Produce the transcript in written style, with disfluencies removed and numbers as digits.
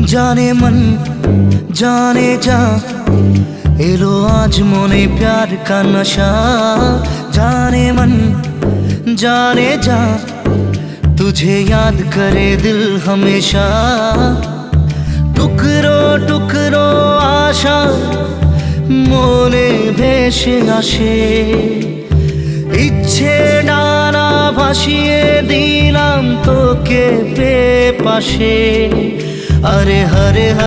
जाने मन जाने जा एलो आज मोने प्यार का नशा। जाने मन जाने जा तुझे याद करे दिल हमेशा। टुकरो टुकरो आशा मोने भेসে আসে, ইচ্ছে ডানা ভাসিয়ে দিলাম তোকে পেয়ে পাশে। আরে হরে